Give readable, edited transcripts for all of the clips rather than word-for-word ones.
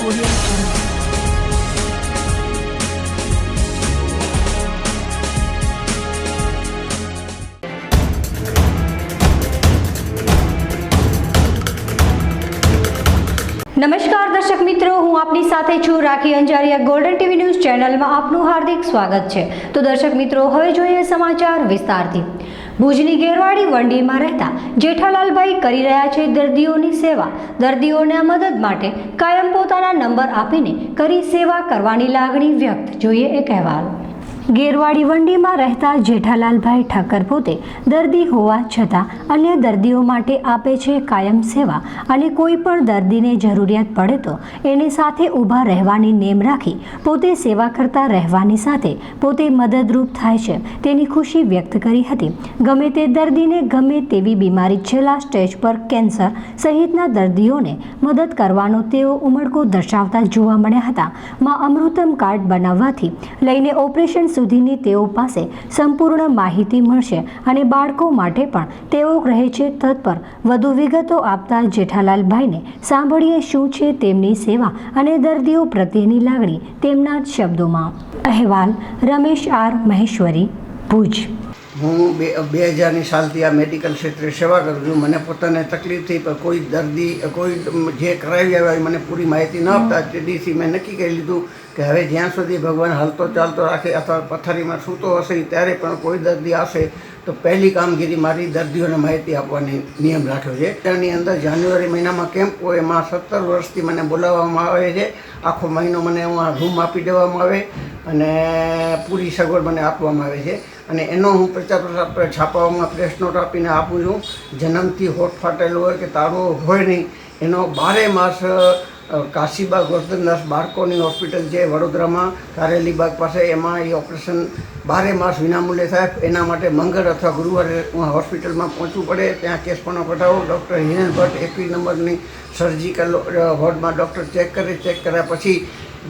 Audio Jungle. નમસ્કાર દર્શક મિત્રો, હું આપની સાથે છું રાખી અંજારિયા. ગોલ્ડન ટીવી ન્યૂઝ ચેનલમાં આપનું હાર્દિક સ્વાગત છે. તો દર્શક મિત્રો, હવે જોઈએ સમાચાર વિસ્તારથી. ભુજની ગેરવાડી વંડીમાં રહેતા જેઠાલાલભાઈ કરી રહ્યા છે દર્દીઓની સેવા. દર્દીઓને મદદ માટે કાયમ પોતાના નંબર આપીને કરી સેવા કરવાની લાગણી વ્યક્ત. જોઈએ એક અહેવાલ. ગેરવાડી વંડીમાં રહેતા જેઠાલાલભાઈ ઠક્કર પોતે દર્દી હોવા છતાં અન્ય દર્દીઓ માટે આપે છે કાયમ સેવા અને કોઈ પણ દર્દીને જરૂરિયાત પડે તો એની સાથે ઊભા રહેવાની નેમ રાખી પોતે સેવા કરતા રહેવાની સાથે પોતે મદદરૂપ થાય છે તેની ખુશી વ્યક્ત કરી હતી. ગમે તે દર્દીને ગમે તેવી બીમારી છેલ્લા સ્ટેજ પર કેન્સર સહિતના દર્દીઓને મદદ કરવાનો તેઓ ઉમળકો દર્શાવતા જોવા મળ્યા હતા. માં અમૃતમ કાર્ડ બનાવવાથી લઈને ઓપરેશન સુધીની તેઓ પાસે સંપૂર્ણ માહિતી મળશે અને બાળકો માટે પણ તેઓ રહે છે તત્પર. વધુ વિગતો આપતા જેઠાલાલભાઈને સાંભળીએ શું છે તેમની સેવા અને દર્દીઓ પ્રત્યેની લાગણી તેમના જ શબ્દોમાં. અહેવાલ રમેશ આર મહેશ્વરી, ભુજ. હું 2000ની સાલથી આ મેડિકલ ક્ષેત્રે સેવા કરું છું. મને પોતાને તકલીફ થઈ પણ કોઈ દર્દી કોઈ જે કરાવી આવ્યા મને પૂરી માહિતી ન આપતા તે દિવસે મેં નક્કી કરી લીધું કે હવે જ્યાં સુધી ભગવાન હાલતો ચાલતો રાખે અથવા પથારીમાં સૂતો હશે ત્યારે પણ કોઈ દર્દી આવશે તો પહેલી કામગીરી મારી દર્દીઓને માહિતી આપવાની નિયમ રાખ્યો છે. તેની અંદર જાન્યુઆરી મહિનામાં કેમ્પ હોય એમાં 17 વર્ષથી મને બોલાવવામાં આવે છે. આખો મહિનો મને એમાં રૂમ આપી દેવામાં આવે અને પૂરી સગવડ મને આપવામાં આવે છે અને એનો હું પ્રચાર છાપાઓમાં પ્રેસ નોટ આપીને આપું છું. જન્મથી હોઠ ફાટેલું હોય કે તાળો હોય નહીં એનો 12 માસ કાશીબાગ વર્ધનદાસ બાળકોની હોસ્પિટલ છે વડોદરામાં કારેલીબાગ પાસે, એમાં એ ઓપરેશન 12 માસ વિનામૂલ્યે થાય. એના માટે મંગળ અથવા ગુરુવારે હોસ્પિટલમાં પહોંચવું પડે. ત્યાં કેસ પણ કઢાવો. ડૉક્ટર હિરેન ભટ્ટ 21 નંબરની સર્જિકલ વોર્ડમાં ડૉક્ટર ચેક કર્યા પછી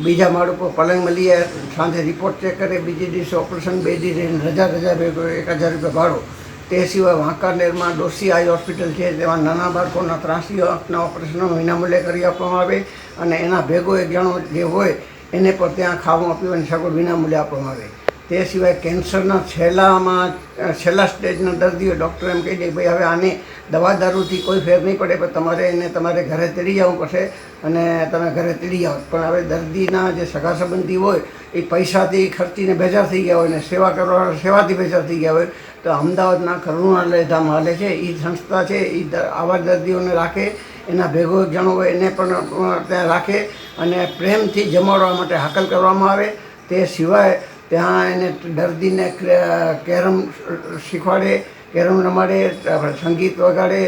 બીજા માળ ઉપર પલંગમાં લઈએ, સાંજે રિપોર્ટ ચેક કરે, બીજી દિવસે ઓપરેશન, 2 દિવસ રજા ભેગો 1000 રૂપિયા ભાડો. તે સિવાય વાંકાનેરમાં ડોસી આઈ હોસ્પિટલ છે, તેમાં નાના બાળકોના 83 આંખના ઓપરેશનો વિનામૂલ્યે કરી આપવામાં આવે અને એના ભેગો એક જણો જે હોય એને પણ ત્યાં ખાવા પીવાની સગવડ વિનામૂલ્યે આપવામાં આવે. તે સિવાય કેન્સરના છેલ્લા સ્ટેજના દર્દીઓ ડૉક્ટર એમ કહી દે ભાઈ હવે આને દવા દારૂથી કોઈ ફેર નહીં પડે પણ તમારે એને તમારે ઘરે તેડી જવું પડશે અને તમે ઘરે તેડી જાઓ. પણ હવે દર્દીના જે સગા સંબંધી હોય એ પૈસાથી ખર્ચીને બેજાર થઈ ગયા હોય ને સેવા કરવા સેવાથી બેજાર થઈ ગયા હોય તો અમદાવાદના કરુણાલય ધામ હાલે છે એ સંસ્થા છે. એ આવા દર્દીઓને રાખે, એના ભેગો એક જણો હોય એને પણ ત્યાં રાખે અને પ્રેમથી જમાડવા માટે હાકલ કરવામાં આવે. તે સિવાય ત્યાં એને દર્દીને કેરમ શીખવાડે, કેરમ રમાડે, સંગીત વગાડે,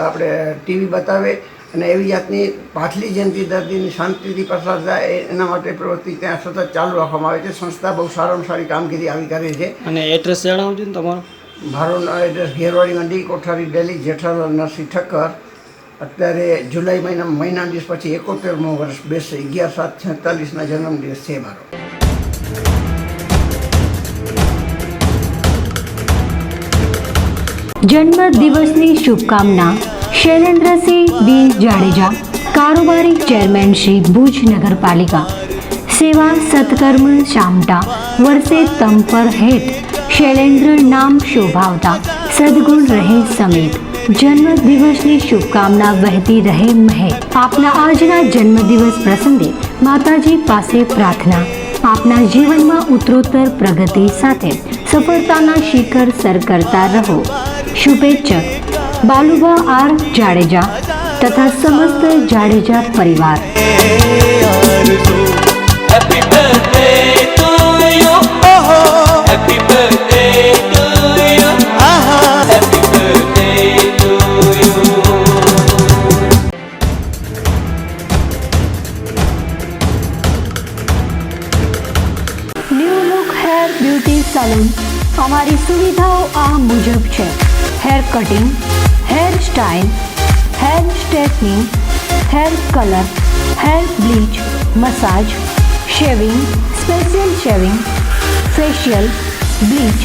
આપણે ટીવી બતાવે અને એવી જાતની પાછલી જયંતિ દર્દીની શાંતિથી પસાર થાય એના માટે પ્રવૃત્તિ ત્યાં સતત ચાલુ રાખવામાં આવે છે. સંસ્થા બહુ સારામાં સારી કામગીરી આવી કરે છે. અને એડ્રેસ જણાવજો ને તમારું. મારું એડ્રેસ ગેરવાડી મંડી, કોઠારી, દિલ્હી, જેઠાલાલ નરસિંહ ઠક્કર. અત્યારે જુલાઈ મહિના દિવસ પછી 71મો વર્ષ બેસે. 11/7/46ના જન્મદિવસ છે મારો. જન્મ દિવસની શુભકામના શૈલેન્દ્રસિંહ બી જાડેજા, કારોબારી ચેરમેન શ્રી ભુજ નગરપાલિકા. સેવા સત્કર્મ શામટા વર્ષે તમ પર હેત શૈલેન્દ્ર નામ શોભાવતા સદગુણ રહે સમેત. જન્મદિવસની શુભકામના વહેતી રહે મહેક. આપના આજના જન્મદિવસ પ્રસંગે માતાજી પાસે પ્રાર્થના આપના જીવનમાં ઉત્તરોત્તર પ્રગતિ સાથે સફળતાના શિખર સર કરતા રહો. શુભેચ્છક બાલુબા આર જાડેજા તથા સમસ્ત જાડેજા પરિવાર. Happy birthday to you. Happy birthday to you. Happy birthday to you. New look hair beauty salon. અમારી સુવિધાઓ આ મુજબ છે: hair cutting, hair style, hair straightening, hair colour, hair bleach, massage, shaving, special shaving, facial, bleach,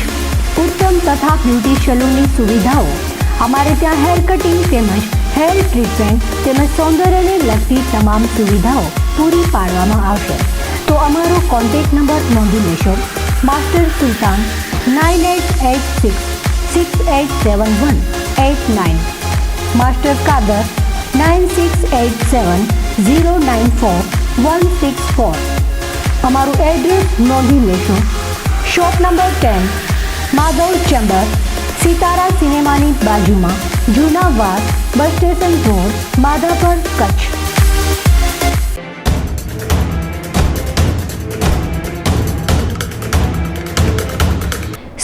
ઉત્તમ તથા beauty સલૂનની સુવિધાઓ. અમારે ત્યાં હેર કટિંગ તેમજ હેર ટ્રીટમેન્ટ તેમજ સૌંદર્યને લગતી તમામ સુવિધાઓ પૂરી પાડવામાં આવશે. તો અમારો કોન્ટેક્ટ નંબર નોંધી લેશો. Master Sultan 9886687189, master Kadar 9687094164. અમારું એડ્રેસ નોંધી લેશો. Shop number 10, Madhav chamber, Sitara સિનેમાની બાજુમાં, જૂના વાસ, bus station road, Madhapar, Kutch.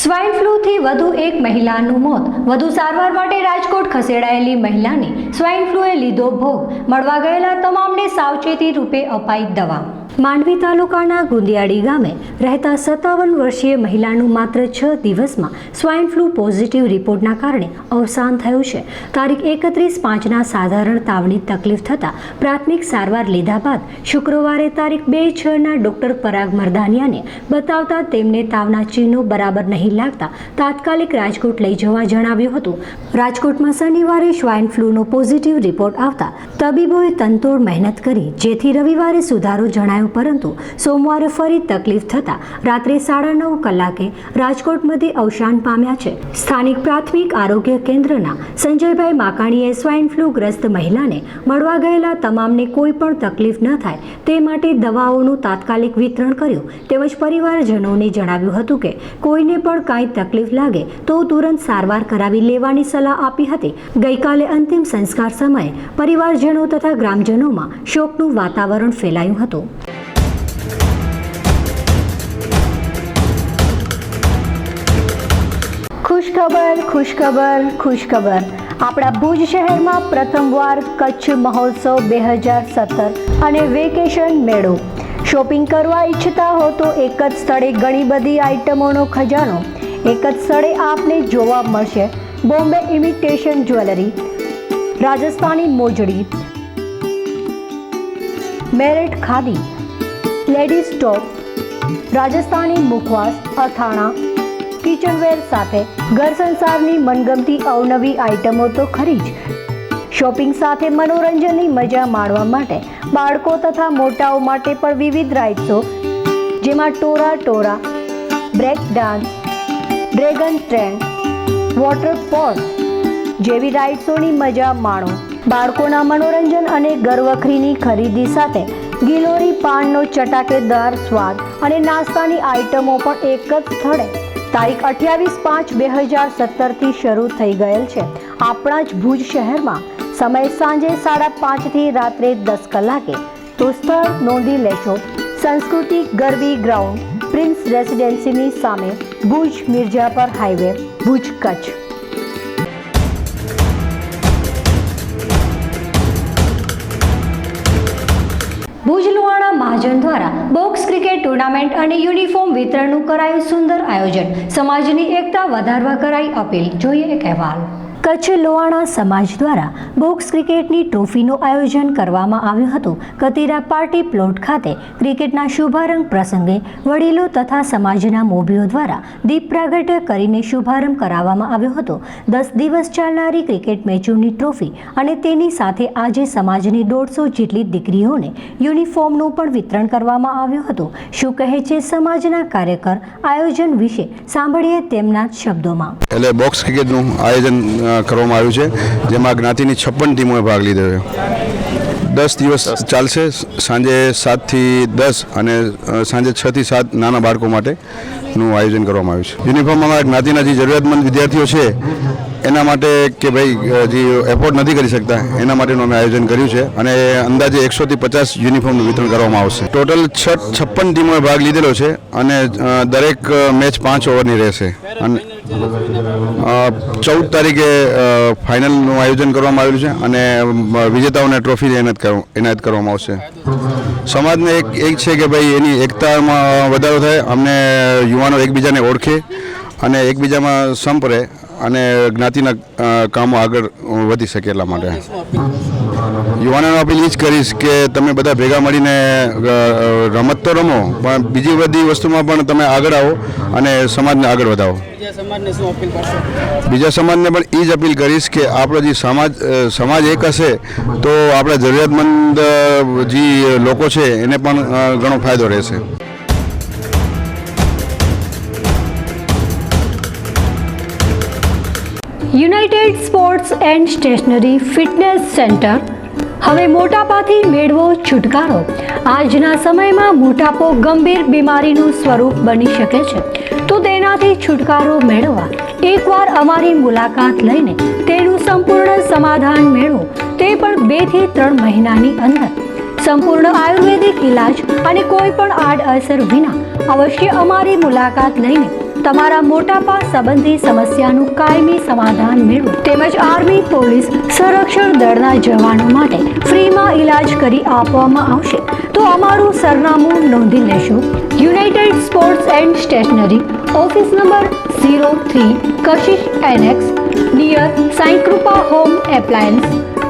Swine ફ્લૂથી વધુ એક મહિલાનું મોત. વધુ સારવાર માટે રાજકોટ ખસેડાયેલી મહિલાને સ્વાઇન ફ્લૂએ લીધો ભોગ. મળવા ગયેલા તમામને સાવચેતી રૂપે અપાઈ દવા. માંડવી તાલુકાના ગુંદિયાળી ગામે રહેતા 57 વર્ષીય મહિલાનું માત્ર 6 દિવસમાં સ્વાઇન ફ્લૂ પોઝિટિવ રિપોર્ટના કારણે અવસાન થયું છે. તારીખ 31/5ના સાધારણ તાવની તકલીફ થતાં પ્રાથમિક સારવાર લીધા બાદ શુક્રવારે તારીખ 2/6ના ડોક્ટર પરાગ મરદાનિયાને બતાવતા તેમને તાવના ચિહ્નો બરાબર નહીં લાગતા તાત્કાલિક રાજકોટ લઈ જવા જણાવ્યું હતું. રાજકોટમાં શનિવારે સ્વાઇન ફ્લૂનો પોઝિટિવ રિપોર્ટ આવતા તબીબોએ તનતોડ મહેનત કરી, જેથી રવિવારે સુધારો જણાયો, પરંતુ સોમવારે ફરી તકલીફ થતા રાત્રે 9:30 કલાકે રાજકોટમાંથી અવસાન પામ્યા છે. સ્થાનિક પ્રાથમિક આરોગ્ય કેન્દ્રના સંજયભાઈ માકાણીએ સ્વાઇન ફ્લૂગ્રસ્ત મહિલાને મળવા ગયેલા તમામને કોઈ પણ તકલીફ ન થાય તે માટે દવાઓનું તાત્કાલિક વિતરણ કર્યું. તેમજ પરિવારજનોને જણાવ્યું હતું કે કોઈને પણ કાંઈ તકલીફ લાગે તો તુરંત સારવાર કરાવી લેવાની સલાહ આપી હતી. ગઈકાલે અંતિમ સંસ્કાર સમયે પરિવારજનો તથા ગ્રામજનોમાં શોકનું વાતાવરણ ફેલાયું હતું. ખુશખબર. આપણા ભુજ શહેરમાં પ્રથમવાર કચ્છ મહોત્સવ 2017 અને વેકેશન મેળો. શોપિંગ કરવા ઈચ્છતા હો તો એક જ સ્થળે ઘણી બધી આઇટમોનો ખજાનો એક જ સ્થળે આપને જોવા મળશે. બોમ્બે ઇમિટેશન જ્વેલરી, રાજસ્થાની મોજડી, મેરઠ ખાદી, લેડીઝ ટોપ, રાજસ્થાની મુખવાસ, અથાણા, કિચનવેર સાથે ઘર સંસારની મનગમતી અવનવી આઇટમો તો ખરી જ. શોપિંગ સાથે મનોરંજનની મજા માણવા માટે બાળકો તથા મોટાઓ માટે પણ વિવિધ રાઇડ્સો, જેમાં ટોરા, break dance, dragon train, water sports જેવી રાઇડ્સોની મજા માણો. બાળકોના મનોરંજન અને ઘરવખરીની ખરીદી સાથે ગિલોરી પાનનો ચટાકેદાર સ્વાદ અને નાસ્તાની આઇટમો પણ એક જ સ્થળે તારીખ 28/5/2017થી શરૂ થઈ ગયેલ છે. આપણા જ ભુજ શહેરમાં. સમય સાંજે 5:30 થી રાત્રે 10 કલાકે. તો સ્થળ નોંધી લેશો. સંસ્કૃતિ ગરબી ગ્રાઉન્ડ, પ્રિન્સ રેસિડેન્સીની સામે, ભુજ મિર્જાપર હાઈવે, ભુજ, કચ્છ. ભુજ લુહાણા મહાજન દ્વારા બોક્સ ક્રિકેટ ટુર્નામેન્ટ અને યુનિફોર્મ વિતરણનું કરાયું સુંદર આયોજન. સમાજની એકતા વધારવા કરાઈ અપીલ. જોઈએ એક અહેવાલ. કચ્છ લોહાણા સમાજ દ્વારા બોક્સ ક્રિકેટની ટ્રોફીનું આયોજન કરવામાં આવ્યું હતું. કતીરા પાર્ટી પ્લોટ ખાતે ક્રિકેટના શુભારંભ પ્રસંગે વડીલો તથા સમાજના મોભીઓ દ્વારા દીપ પ્રાગટ્ય કરીને શુભારંભ કરાવવામાં આવ્યો હતો. 10 દિવસ ચાલનારી ક્રિકેટ મેચોની ટ્રોફી અને તેની સાથે આજે સમાજની 150 જેટલી દીકરીઓને યુનિફોર્મનું પણ વિતરણ કરવામાં આવ્યું હતું. શું કહે છે સમાજના કાર્યકર આયોજન વિશે, સાંભળીએ તેમના શબ્દોમાં. એટલે બોક્સ ક્રિકેટનું આયોજન કરવામાં આવ્યું છે, જેમાં જ્ઞાતિની 56 ટીમોએ ભાગ લીધો છે. 10 દિવસ ચાલશે. સાંજે 7 થી 10 અને સાંજે 6 થી 7 નાના બાળકો માટેનું આયોજન કરવામાં આવ્યું છે. યુનિફોર્મમાં જ્ઞાતિના જે જરૂરિયાતમંદ વિદ્યાર્થીઓ છે એના માટે કે ભાઈ જે એફોર્ડ નથી કરી શકતા એના માટેનું અમે આયોજન કર્યું છે અને અંદાજે 100 થી 50 યુનિફોર્મનું વિતરણ કરવામાં આવશે. ટોટલ 56 ટીમોએ ભાગ લીધેલો છે અને દરેક મેચ 5 ઓવરની રહેશે અને 14 તારીખે ફાઇનલનું આયોજન કરવામાં આવ્યું છે અને વિજેતાઓને ટ્રોફી એનાયત કરવામાં આવશે. સમાજને એક છે કે ભાઈ એની એકતામાં વધારો થાય, અમને યુવાનો એકબીજાને ઓળખે અને એકબીજામાં સંપ રહે અને જ્ઞાતિના કામો આગળ વધી શકે. એટલા માટે યુવાનોને અપીલ એ જ કરીશ કે તમે બધા ભેગા મળીને રમત તો રમો, પણ બીજી બધી વસ્તુમાં પણ તમે આગળ આવો અને સમાજને આગળ વધાવો. બીજા સમાજને શું અપીલ કરશો? બીજા સમાજને પણ એ જ અપીલ કરીશ કે આપણો જે સમાજ એક હશે તો આપણા જરૂરિયાતમંદ જે લોકો છે એને પણ ઘણો ફાયદો રહેશે. United sports and stationery fitness centre. હવે મોટાપાથી મેળવો છુટકારો. આજના સમયમાં મોટાપો ગંભીર બીમારીનું સ્વરૂપ બની શકે છે, તો તેનાથી છુટકારો મેળવવા એકવાર અમારી મુલાકાત લઈને તેનું સંપૂર્ણ સમાધાન મેળવો, તે પણ 2 થી 3 મહિનાની અંદર. સંપૂર્ણ આયુર્વેદિક ઇલાજ અને કોઈ પણ આડઅસર વિના અવશ્ય અમારી મુલાકાત લઈને તમારા મોટાપા સંબંધી સમસ્યાનું કાયમી સમાધાન મેળવો. તેમજ આર્મી, પોલીસ, સંરક્ષણ દળના જવાનો માટે ફ્રીમાં ઇલાજ કરી આપવામાં આવશે. તો અમારું સરનામું નોંધી લેશો. United sports and stationery, office number 03, Kashish annex, near Sai Krupa home appliance,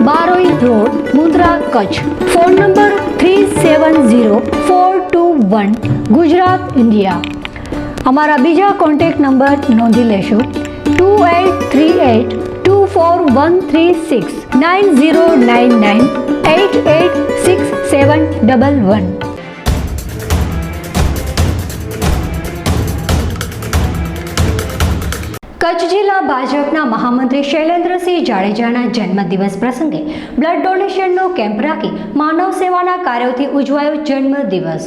Baroi road, Mundra, Kutch. Phone number 370421, Gujarat, India. અમારા બીજા કોન્ટેક્ટ નંબર નોંધી લેશો: 2838241369, 9099886711. કચ્છ જિલ્લા ભાજપના મહામંત્રી શૈલેન્દ્રસિંહ જાડેજાના જન્મદિવસ પ્રસંગે બ્લડ ડોનેશનનો કેમ્પ રાખી માનવ સેવાના કાર્યોથી ઉજવાયો જન્મદિવસ.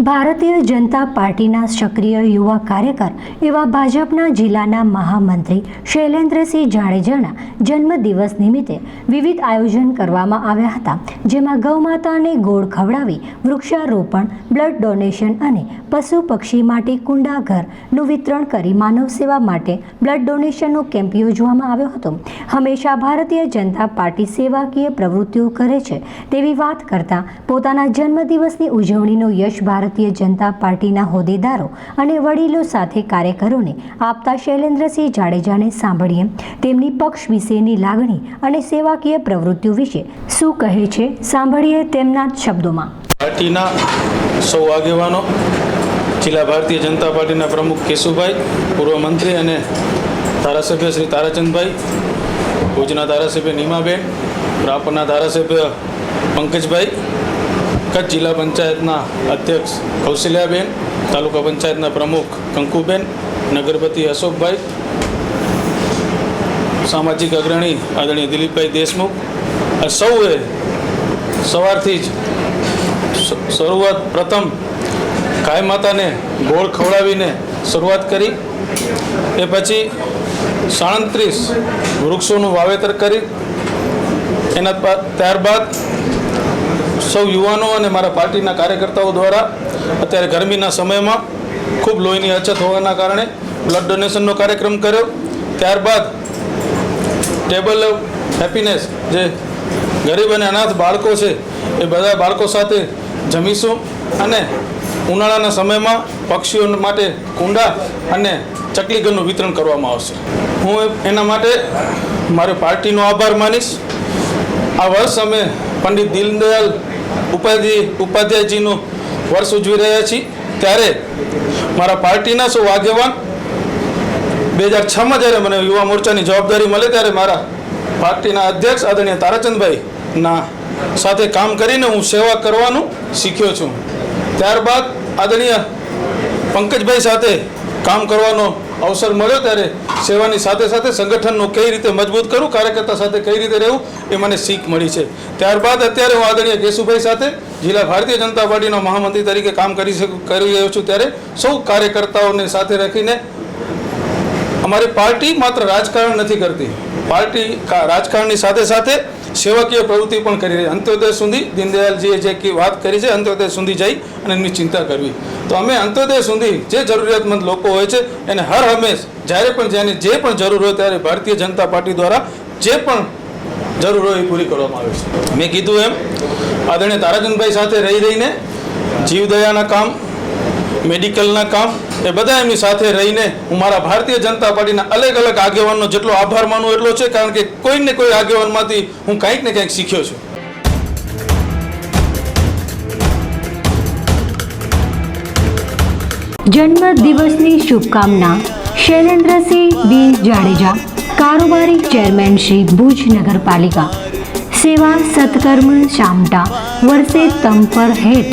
ભારતીય જનતા પાર્ટીના સક્રિય યુવા કાર્યકર એવા ભાજપના જિલ્લાના મહામંત્રી શૈલેન્દ્રસિંહ જાડેજાના જન્મદિવસ નિમિત્તે વિવિધ આયોજન કરવામાં આવ્યા હતા, જેમાં ગૌમાતાને ગોળ ખવડાવી, વૃક્ષારોપણ, બ્લડ ડોનેશન અને પશુ પક્ષી માટે કુંડા ઘરનું વિતરણ કરી માનવ સેવા માટે બ્લડ ડોનેશનનો કેમ્પ યોજવામાં આવ્યો હતો. હંમેશા ભારતીય જનતા પાર્ટી સેવાકીય પ્રવૃત્તિઓ કરે છે તેવી વાત કરતા પોતાના જન્મદિવસની ઉજવણીનો યશ ભારતીય જનતા પાર્ટીના હોદ્દેદારો અને વડીલો સાથે કાર્યકરોને આપતા શૈલેન્દ્રસિંહ જાડેજાને સાંભળીએ તેમની પક્ષ વિશેની લાગણી અને સેવાકીય પ્રવૃત્તિઓ વિશે શું કહે છે, સાંભળીએ તેમના શબ્દોમાં. પાર્ટીના સૌ આગેવાનો, જિલ્લા ભારતીય જનતા પાર્ટીના પ્રમુખ કેશુભાઈ, પૂર્વ મંત્રી અને ધારાસભ્ય શ્રી તારાચંદભાઈ, ભુજના ધારાસભ્ય નીમાબેન, રાપરના ધારાસભ્ય પંકજભાઈ, કચ્છ જિલ્લા પંચાયતના અધ્યક્ષ કૌશલ્યાબેન, તાલુકા પંચાયતના પ્રમુખ કંકુબેન, નગરપતિ અશોકભાઈ, સામાજિક અગ્રણી આદરણીય દિલીપભાઈ દેશમુખ, આ સૌએ સવારથી જ શરૂઆત પ્રથમ ગાય માતાને ગોળ ખવડાવીને શરૂઆત કરી. એ પછી 37 વૃક્ષોનું વાવેતર કરી. ત્યારબાદ સૌ યુવાનો અને મારા પાર્ટીના કાર્યકર્તાઓ દ્વારા અત્યારે ગરમીના સમયમાં ખૂબ લોહીની અછત હોવાના કારણે બ્લડ ડોનેશનનો કાર્યક્રમ કર્યો. ત્યારબાદ ટેબલ ઓફ હેપીનેસ, જે ગરીબ અને અનાથ બાળકો છે એ બધા બાળકો સાથે જમીશું અને ઉનાળાના સમયમાં પક્ષીઓ માટે કુંડા અને ચકલી ઘરનું વિતરણ કરવામાં આવશે. હું એના માટે મારી પાર્ટીનો આભાર માનીશ. આ વર્ષ અમે પંડિત દીનદયાળ ઉપાધ્યાયજીનું વર્ષ ઉજવી રહ્યા છીએ, ત્યારે મારા પાર્ટીના સૌ આગેવાન 2006માં જ્યારે મને યુવા મોરચાની જવાબદારી મળે ત્યારે મારા પાર્ટીના અધ્યક્ષ આદરણીય તારાચંદભાઈના સાથે કામ કરીને હું સેવા કરવાનું શીખ્યો છું. ત્યારબાદ આદરણીય પંકજભાઈ સાથે કામ કરવાનો અવસર મળ્યો, ત્યારે સેવાની સાથે સાથે સંગઠનનું કઈ રીતે મજબૂત કરવું, કાર્યકર્તા સાથે કઈ રીતે રહેવું, એ મને શીખ મળી છે. ત્યારબાદ અત્યારે હું આદરણીય કેશુભાઈ સાથે જિલ્લા ભારતીય જનતા પાર્ટીનો મહામંત્રી તરીકે કામ કરી રહ્યો છું. ત્યારે સૌ કાર્યકર્તાઓને સાથે રાખીને અમારી પાર્ટી માત્ર રાજકારણ નથી કરતી, પાર્ટી રાજકારણની સાથે સાથે સેવાકીય પ્રવૃત્તિ પણ કરી રહી. અંત્યોદય સુધી દીનદયાળજીએ જે વાત કરી છે, અંત્યોદય સુધી જઈ અને એમની ચિંતા કરવી. તો અમે અંત્યોદય સુધી જે જરૂરિયાતમંદ લોકો હોય છે એને હર હંમેશ જ્યારે પણ જેને જે પણ જરૂર હોય ત્યારે ભારતીય જનતા પાર્ટી દ્વારા જે પણ જરૂર હોય એ પૂરી કરવામાં આવે છે. મેં કીધું એમ આદરણીય તારાચંદભાઈ સાથે રહીને જીવદયાના કામ, મેડિકલના કામ, એ બધા એમની સાથે રહીને હું મારા ભારતીય જનતા પાર્ટીના અલગ અલગ આગેવાનનો જેટલો આભાર માનું એટલો છે, કારણ કે કોઈને કોઈ આગેવાનમાંથી હું કંઈક ને કંઈક શીખ્યો છું. જન્મ દિવસની શુભકામના શૈલેન્દ્રસિંહ બી જાડેજા, કારોબારી ચેરમેન શ્રી ભુજ નગરપાલિકા, સેવા સત્કર્મ શામટા, વર્ષે તમ પર હેત,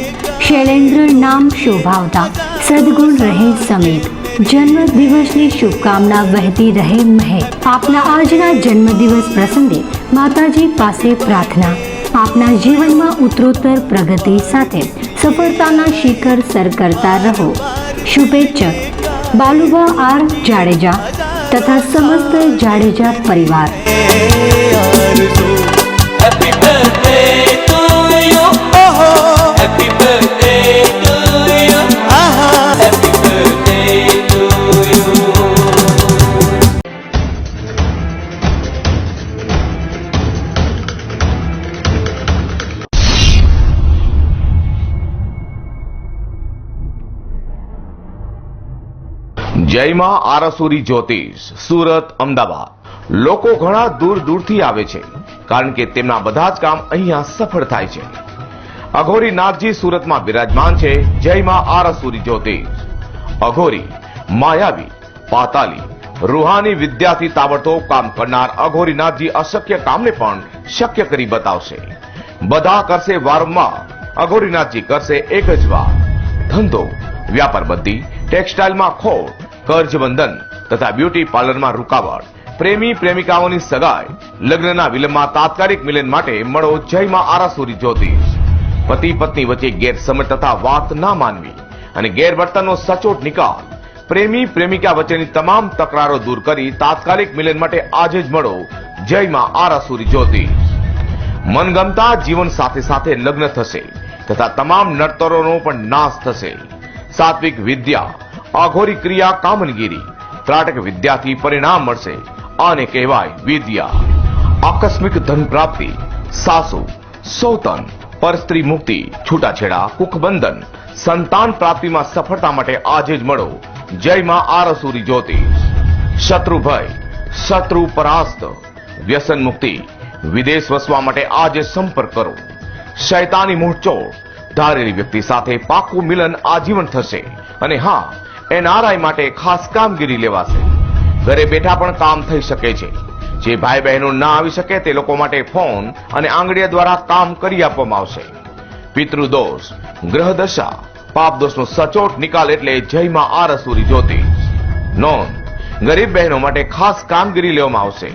શૈલેન્દ્ર નામ શોભાવતા, સદગુણ રહે સમેત, જન્મ દિવસની શુભકામના વહેતી રહે મહે. આપના આજના જન્મદિવસ પ્રસંગે માતાજી પાસે પ્રાર્થના, આપના જીવનમાં ઉત્તરોત્તર પ્રગતિ સાથે સફળતાના શિખર સર કરતા રહો. શુભેચ્છક બાલુબા આર જાડેજા તથા સમસ્ત જાડેજા પરિવાર. Happy birthday to you. Happy birthday to you. Happy birthday to you. જય માં આરસુરી જ્યોતિષ, સુરત, અમદાવાદ. લોકો ઘણા દૂર દૂરથી આવે છે કારણ કે તેમના બધા જ કામ અહીંયા સફળ થાય છે. અઘોરી નાથજી સુરતમાં બિરાજમાન છે. જય માં આરસુરી જ્યોતિષ. અઘોરી, માયાવી, પાતાલી, રૂહાની વિદ્યાથી તાબડતોબ કામ કરનાર અઘોરી નાથજી અશક્ય કામને પણ શક્ય કરી બતાવશે. બધા કરશે વારંવાર, અઘોરીનાથજી કરશે એક જ વાર. ધંધો, વ્યાપાર બંધી, ટેક્સટાઇલમાં ખોટ, કર્જબંધન તથા બ્યુટી પાર્લરમાં રૂકાવટ, પ્રેમી પ્રેમિકાઓની સગાઈ, લગ્નના વિલંબમાં તાત્કાલિક મિલન માટે મળો જય માં આરાસુરી જ્યોતિષ. પતિ પત્ની વચ્ચે ગેરસમજ તથા વાત ના માનવી અને ગેરવર્તનનો સચોટ નિકાલ, પ્રેમી પ્રેમિકા વચ્ચેની તમામ તકરારો દૂર કરી તાત્કાલિક મિલન માટે આજે જ મળો જય માં આરાસુરી જ્યોતિષ. મનગમતા જીવન સાથે સાથે લગ્ન થશે તથા તમામ નડતરોનો પણ નાશ થશે. સાત્વિક વિદ્યા, અઘોરી ક્રિયા, કામનગીરી, ત્રાટક વિદ્યાથી પરિણામ મળશે. આને કહેવાય વિદ્યા. આકસ્મિક ધન પ્રાપ્તિ, સાસુ, સૌતન, પરસ્ત્રી મુક્તિ, છૂટાછેડા, કુખબંધન, સંતાન પ્રાપ્તિમાં સફળતા માટે આજે જ મળો જય માં આરસુરી જ્યોતિષ. શત્રુ ભય, શત્રુ પરાસ્ત, વ્યસન મુક્તિ, વિદેશ વસવા માટે આજે સંપર્ક કરો. શૈતાની મૂળચોડ, ધારેલી વ્યક્તિ સાથે પાકું મિલન આજીવન થશે. અને હા, એનઆરઆઈ માટે ખાસ કામગીરી લેવાશે. ઘરે બેઠા પણ કામ થઈ શકે છે. જે ભાઈ બહેનો ના આવી શકે તે લોકો માટે ફોન અને આંગળીયા દ્વારા કામ કરી આપવામાં આવશે. પિતૃદોષ, ગ્રહ દશા, પાપ દોષનો સચોટ નિકાલ એટલે જય માં આરસુરી જ્યોતિષ. નોંધ, ગરીબ બહેનો માટે ખાસ કામગીરી લેવામાં આવશે.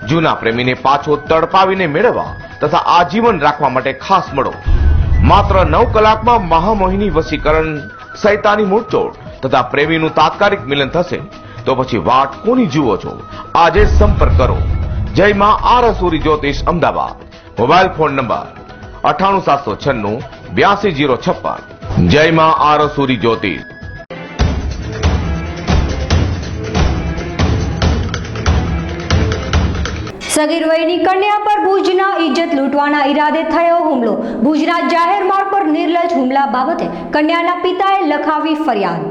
જૂના પ્રેમીને પાછો તડપાવીને મેળવવા તથા આજીવન રાખવા માટે ખાસ મળો. માત્ર 9 કલાકમાં મહામોહિની વશીકરણ, શૈતાની મૂળચોડ તથા પ્રેમીનું તાત્કાલિક મિલન થશે. તો પછી વાટ કોની જુઓ છો? આજે સંપર્ક કરો. જય માં આરસુરી જ્યોતિષ, અમદાવાદ. Mobile phone number 9876928056. જય માં આરસુરી જ્યોતિષ. સગીર વયની કન્યા પર ભુજના ઇજ્જત લૂંટવાના ઈરાદે થયો હુમલો. ભુજના જાહેર માર્ગ પર નિર્લજ્જ હુમલા બાબતે કન્યાના પિતાએ લખાવી ફરિયાદ.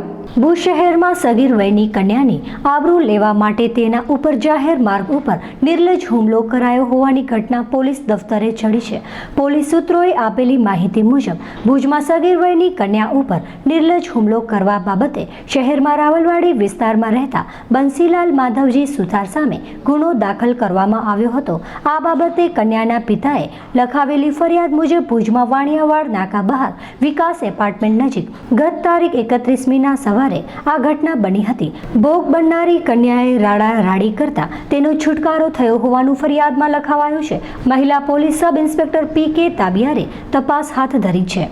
ભુજ શહેરમાં સગીર વયની કન્યાની આબરૂ લેવા માટે તેના ઉપર જાહેર માર્ગ ઉપર નિર્લજ્જ હુમલો કરાયો હોવાની ઘટના પોલીસ દફતરે ચડી છે. પોલીસ સૂત્રોએ આપેલી માહિતી મુજબ ભુજમાં સગીર વયની કન્યા ઉપર નિર્લજ્જ હુમલો કરવા બાબતે શહેરમાં રાવલવાડી વિસ્તારમાં રહેતા બંસીલાલ માધવજી સુથાર સામે ગુનો દાખલ કરવામાં આવ્યો હતો. આ બાબતે કન્યાના પિતાએ લખાવેલી ફરિયાદ મુજબ ભુજમાં વાણિયાવાડ નાકા બહાર વિકાસ એપાર્ટમેન્ટ નજીક ગત તારીખ 31મીના સવારે આ ઘટના બની હતી. ભોગ બનનારી કન્યાએ રાડારાડી કરતા તેનો છુટકારો થયો હોવાનું ફરિયાદમાં લખાવાયું છે. મહિલા પોલીસ સબ ઇન્સ્પેક્ટર PK તાબિયારે તપાસ હાથ ધરી છે.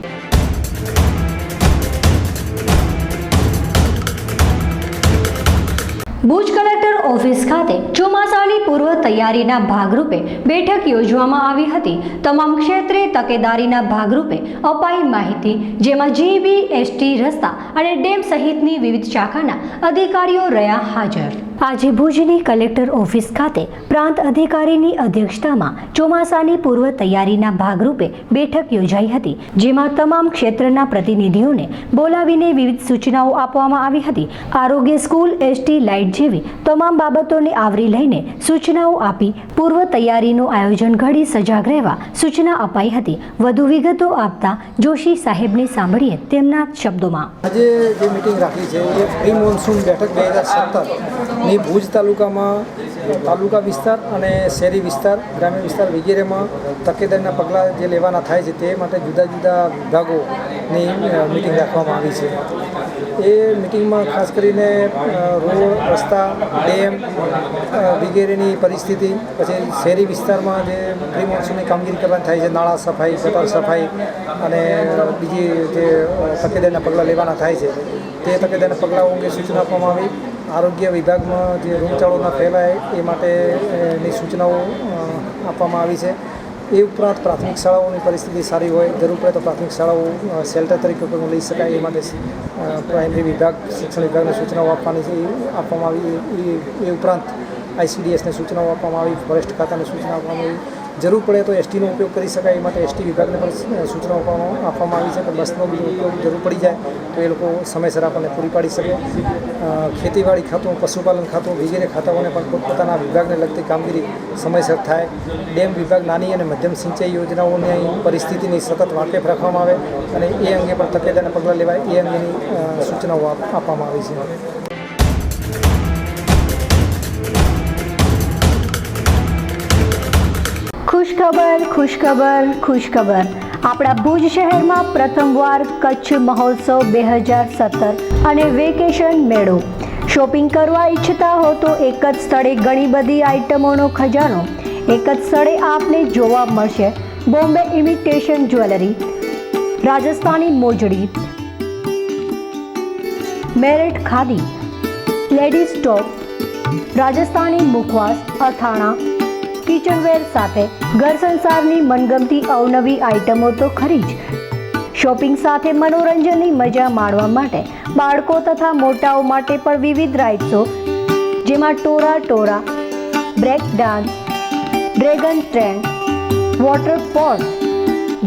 ભુજ કલેક્ટર ઓફિસ ખાતે ચોમાસાની પૂર્વ તૈયારીના ભાગરૂપે બેઠક યોજવામાં આવી હતી. તમામ ક્ષેત્રે તકેદારીના ભાગરૂપે અપાઈ માહિતી, જેમાં GB, ST રસ્તા અને ડેમ સહિતની વિવિધ શાખાના અધિકારીઓ રહ્યા હાજર. આજે ભુજની કલેક્ટર ઓફિસ ખાતે પ્રાંત અધિકારીની અધ્યક્ષતામાં ચોમાસાની પૂર્વ તૈયારીના ભાગરૂપે બેઠક યોજાઈ હતી, જેમાં તમામ ક્ષેત્રના પ્રતિનિધિઓને બોલાવીને વિવિધ સૂચનાઓ આપવામાં આવી હતી. આરોગ્ય, સ્કૂલ, એસટી, લાઇટ જેવી તમામ બાબતોને આવરી લઈને સૂચનાઓ આપી પૂર્વ તૈયારીનું આયોજન ઘડી સજાગ રહેવા સૂચના અપાઈ હતી. વધુ વિગતો આપતા જોશી સાહેબને સાંભળીએ તેમના શબ્દોમાં. આજે જે મિટિંગ રાખી છે એ પ્રી મોન્સૂન બેઠક 2017ની ભુજ તાલુકામાં તાલુકા વિસ્તાર અને શહેરી વિસ્તાર, ગ્રામ્ય વિસ્તાર વગેરેમાં તકેદારીના પગલાં જે લેવાના થાય છે તે માટે જુદા જુદા વિભાગોની મિટિંગ રાખવામાં આવી છે. એ મિટિંગમાં ખાસ કરીને રોડ, રસ્તા, ડેમ વગેરેની પરિસ્થિતિ, પછી શહેરી વિસ્તારમાં જે પ્રી મોન્સૂનની કામગીરી કરવાની થાય છે, નાળા સફાઈ, ગટર સફાઈ અને બીજી જે તકેદારીના પગલાં લેવાના થાય છે તે તકેદારીના પગલાઓ અંગે સૂચના આપવામાં આવી. આરોગ્ય વિભાગમાં જે રોગચાળો ન ફેલાય એ માટેની સૂચનાઓ આપવામાં આવી છે. એ ઉપરાંત પ્રાથમિક શાળાઓની પરિસ્થિતિ સારી હોય, જરૂર પડે તો પ્રાથમિક શાળાઓ શેલ્ટર તરીકે પણ લઈ શકાય એ માટે પ્રાઇમરી વિભાગ, શિક્ષણ વિભાગને સૂચનાઓ આપવાની છે આપવામાં આવી. એ ઉપરાંત ICDSને સૂચનાઓ આપવામાં આવી, ફોરેસ્ટ ખાતાને સૂચના આપવામાં આવી. જરૂર પડે તો એસટીનો ઉપયોગ કરી શકાય એ માટે એસટી વિભાગને પણ સૂચનાઓ આપવામાં આવી છે કે બસનો બીજો ઉપયોગ જરૂર પડી જાય તો એ લોકો સમયસર આપણને પૂરી પાડી શકે. ખેતીવાડી ખાતું, પશુપાલન ખાતું વગેરે ખાતાઓને પણ પોતપોતાના વિભાગને લગતી કામગીરી સમયસર થાય. ડેમ વિભાગ નાની અને મધ્યમ સિંચાઈ યોજનાઓની પરિસ્થિતિની સતત વાકેફ રાખવામાં આવે અને એ અંગે પણ તકેદારીના પગલાં લેવાય એ અંગેની સૂચનાઓ આપવામાં આવી છે. ખુશખબર. આપણા ભુજ શહેરમાં પ્રથમવાર કચ્છ મહોત્સવ 2017 અને વેકેશન મેળો. શોપિંગ કરવા ઈચ્છતા હો તો એક જ સ્થળે ઘણી બધી આઇટમોનો ખજાનો એક જ સ્થળે આપને જોવા મળશે. બોમ્બે ઇમિટેશન જ્વેલરી, રાજસ્થાની મોજડી, મેરઠ ખાદી, લેડીઝ ટોપ, રાજસ્થાની મુખવાસ, અથાણા, કિચનવેર સાથે ઘર સંસારની મનગમતી અવનવી આઇટમો તો ખરી જ. શોપિંગ સાથે મનોરંજનની મજા માણવા માટે બાળકો તથા મોટાઓ માટે પણ વિવિધ રાઇડ્સો, જેમાં ટોરા, break dance, dragon train, water sports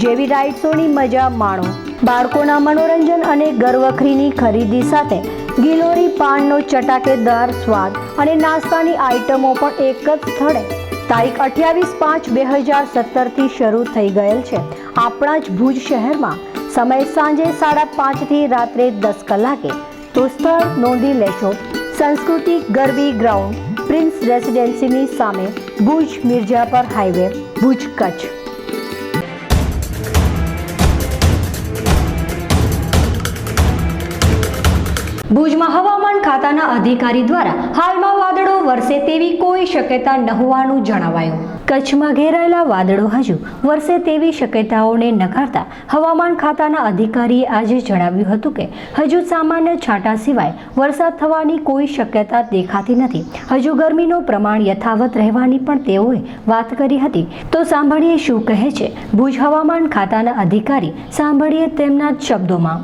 જેવી રાઇડ્સોની મજા માણો. બાળકોના મનોરંજન અને ઘરવખરીની ખરીદી સાથે ગિલોરી પાનનો ચટાકેદાર સ્વાદ અને નાસ્તાની આઇટમો પણ એક જ સ્થળે. તારીખ 28/5/2017થી શરૂ થઈ ગયેલ છે આપણા જ ભુજ શહેરમાં. સમય સાંજે 5:30 થી રાત્રે 10 કલાકે. તો સ્થળ નોંધી લેશો. સંસ્કૃતિ ગરબી ગ્રાઉન્ડ, પ્રિન્સ રેસિડેન્સીની સામે, ભુજ મિર્જાપર હાઈવે, ભુજ, કચ્છ. ભુજમાં હવામાન ખાતાના અધિકારી દ્વારા હાલમાં વાદળો વરસે તેવી કોઈ શક્યતા ન હોવાનું જણાવાયું. કચ્છમાં ઘેરાયેલા વાદળો હજુ વરસે તેવી શક્યતાઓને નકારતા હવામાન ખાતાના અધિકારીએ આજે જણાવ્યું હતું કે હજુ સામાન્ય છાંટા સિવાય વરસાદ થવાની કોઈ શક્યતા દેખાતી નથી. હજુ ગરમીનું પ્રમાણ યથાવત રહેવાની પણ તેઓએ વાત કરી હતી. તો સાંભળીએ શું કહે છે ભુજ હવામાન ખાતાના અધિકારી. સાંભળીએ તેમના જ શબ્દોમાં.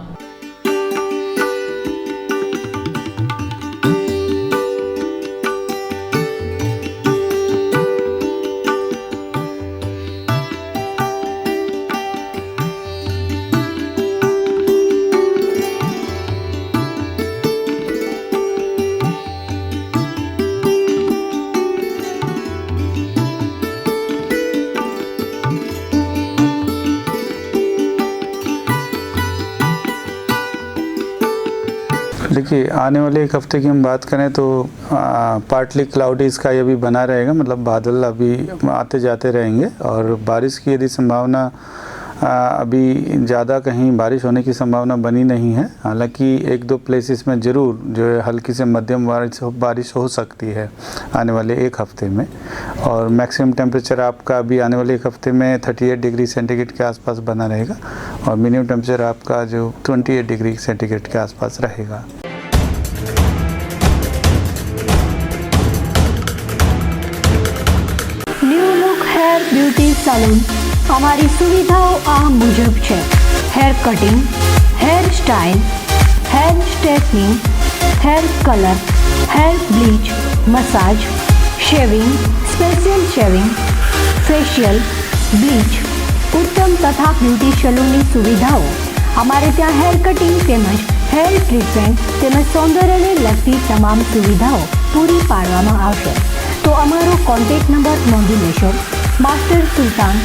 देखिए, आने वाले एक हफ्ते की हम बात करें तो पार्टली क्लाउडी स्काई अभी बना रहेगा, मतलब बादल अभी आते जाते रहेंगे और बारिश की यदि संभावना अभी ज़्यादा कहीं बारिश होने की संभावना बनी नहीं है. हालांकि एक दो प्लेसेस में ज़रूर जो है हल्की से मध्यम बारिश हो सकती है आने वाले एक हफ्ते में. और मैक्सिमम टेम्परेचर आपका अभी आने वाले एक हफ्ते में 38 डिग्री सेंटीग्रेड के आसपास बना रहेगा और मिनिमम टेम्परेचर आपका जो 28 डिग्री सेंटीग्रेड के आसपास रहेगा. New look hair beauty salon. અમારી સુવિધાઓ આ મુજબ છે: hair cutting, hair style, hair straightening, hair colour, hair bleach, massage, shaving, special shaving, facial, bleach, ઉત્તમ તથા બ્યુટી સલૂનની સુવિધાઓ. અમારે ત્યાં હેર કટિંગ તેમજ હેર ટ્રીટમેન્ટ તેમજ સૌંદર્યને લગતી તમામ સુવિધાઓ પૂરી પાડવામાં આવશે. તો અમારો કોન્ટેક્ટ નંબર નોંધી લેશો. Master Sultan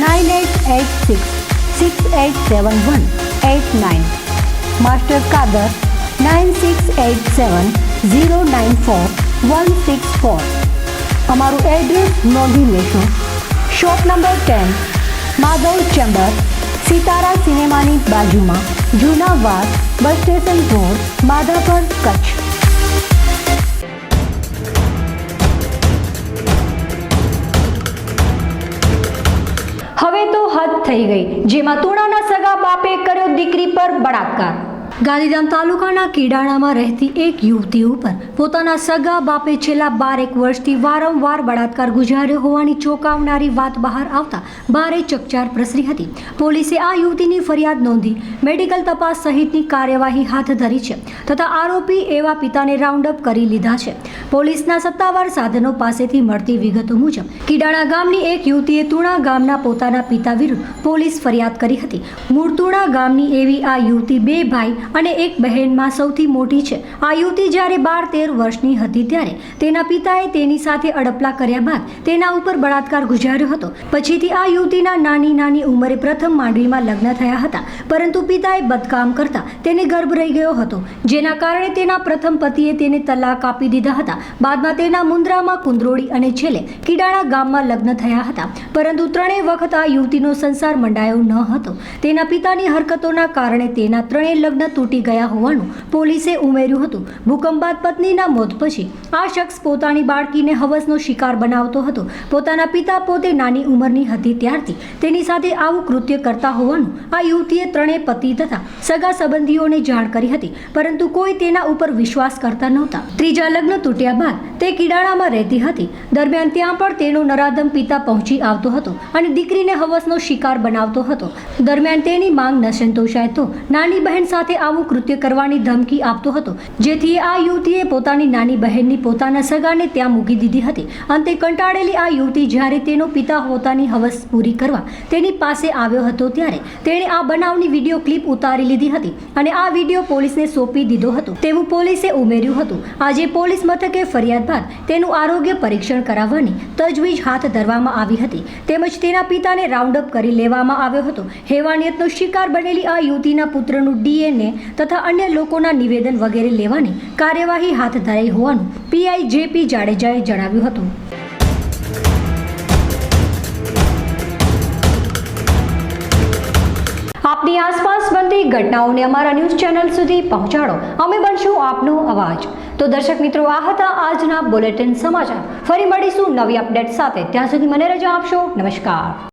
9886687189, master Kadar 9687094164. અમારું એડ્રેસ નોંધી લેશો. Shop number 10, Madhav chamber, Sitara સિનેમાની બાજુમાં, જૂના વાસ, bus station road, Madhapar, Kutch. હવે તો હદ થઈ ગઈ, જેમાં તુણાના સગા બાપે કર્યો દીકરી પર બળાત્કાર. ગાંધીધામ તાલુકાના કીડાણામાં રહેતી એક યુવતી ઉપર પોતાના સગા બાપે છેલ્લા 12 વર્ષથી વારંવાર બળાત્કાર ગુજાર્યો હોવાની ચોંકાવનારી વાત બહાર આવતા ભારે ચકચાર પ્રસરી હતી. પોલીસે આ યુવતીની ફરિયાદ નોંધી મેડિકલ તપાસ સહિતની કાર્યવાહી હાથ ધરી છે તથા આરોપી એવા પિતાને રાઉન્ડ અપ કરી લીધા છે. પોલીસના સત્તાવાર સાધનો પાસેથી મળતી વિગતો મુજબ કીડાણા ગામની એક યુવતીએ તુણા ગામના પોતાના પિતા વિરુદ્ધ પોલીસ ફરિયાદ કરી હતી. મૂળ તુણા ગામની એવી આ યુવતી 2 ભાઈ અને એક બહેનમાં સૌથી મોટી છે. આ યુવતી જ્યારે 12-13 વર્ષની હતી ત્યારે તેના પિતાએ તેની સાથે અડપલા કર્યા બાદ તેના ઉપર બળાત્કાર ગુજાર્યો હતો. પછીથી આ યુવતીના નાની ઉંમરે પ્રથમ માંડવીમાં લગ્ન થયા હતા, પરંતુ પિતાએ બદકામ કરતા તેને ગર્ભ રહી ગયો હતો, જેના કારણે તેના પ્રથમ પતિએ તેને તલાક આપી દીધા હતા. બાદમાં તેના મુન્દ્રામાં, કુંદરોળી અને છેલ્લે કીડાણા ગામમાં લગ્ન થયા હતા, પરંતુ 3 વખત આ યુવતીનો સંસાર મંડાયો ન હતો. તેના પિતાની હરકતોના કારણે તેના 3 લગ્ન તૂટી ગયા હોવાનું પોલીસે ઉમેર્યું હતું. ભૂકંપ બાદ પત્નીના મોત પછી આ શખ્સ પોતાની બાળકીને હવસનો શિકાર બનાવતો હતો. પોતાના પિતા પોતે નાની ઉંમરની હતી ત્યારથી તેની સાથે આવું કૃત્ય કરતા હોવાનું આ યુવતીએ 3 પતિ તથા સગા સંબંધીઓને જાણ કરી હતી, પરંતુ કોઈ તેના ઉપર વિશ્વાસ કરતા નહોતા. ત્રીજા લગ્ન તૂટ્યા બાદ તે કીડાણામાં રહેતી હતી. દરમિયાન ત્યાં પણ તેનો નરાધમ પિતા પહોંચી આવતો હતો અને દીકરીને હવસનો શિકાર બનાવતો હતો. દરમિયાન તેની માંગ ન સંતોષાય તો નાની બહેન સાથે આવું કૃત્ય કરવાની ધમકી આપતો હતો, જેથી આ યુવતીએ પોતાની નાની બહેનની પોતાના સગાને ત્યાં મૂકી દીધી હતી. અંતે કંટાળેલી આ યુવતી જ્યારે તેનો પિતા પોતાની હવસ પૂરી કરવા તેની પાસે આવ્યો હતો ત્યારે તેણે આ બનાવની વિડીયો ક્લિપ ઉતારી લીધી હતી અને આ વિડીયો પોલીસને સોંપી દીધો હતો તેવું પોલીસે ઉમેર્યું હતું. આજે પોલીસ મથકે ફરિયાદ બાદ તેનું આરોગ્ય પરીક્ષણ કરાવવાની તજવીજ હાથ ધરવામાં આવી હતી, તેમજ તેના પિતાને રાઉન્ડ અપ કરી લેવામાં આવ્યો હતો. હેવાનિયતનો શિકાર બનેલી આ યુવતીના પુત્રનું DNA તથા અન્ય લોકોના નિવેદન વગેરે લેવાની કાર્યવાહી હાથ ધરાઈ હોવાનું પીઆઈ જેપી જાડેજાએ જણાવ્યું હતું. આપની આસપાસ બનતી ઘટનાઓને અમારા ન્યૂઝ ચેનલ સુધી પહોંચાડો. અમે બનશું આપનો અવાજ. તો દર્શક મિત્રો, આ હતા આજના બુલેટિન સમાચાર. ફરી મળીશું નવી અપડેટ સાથે. ત્યાં સુધી મને રજા આપશો. નમસ્કાર.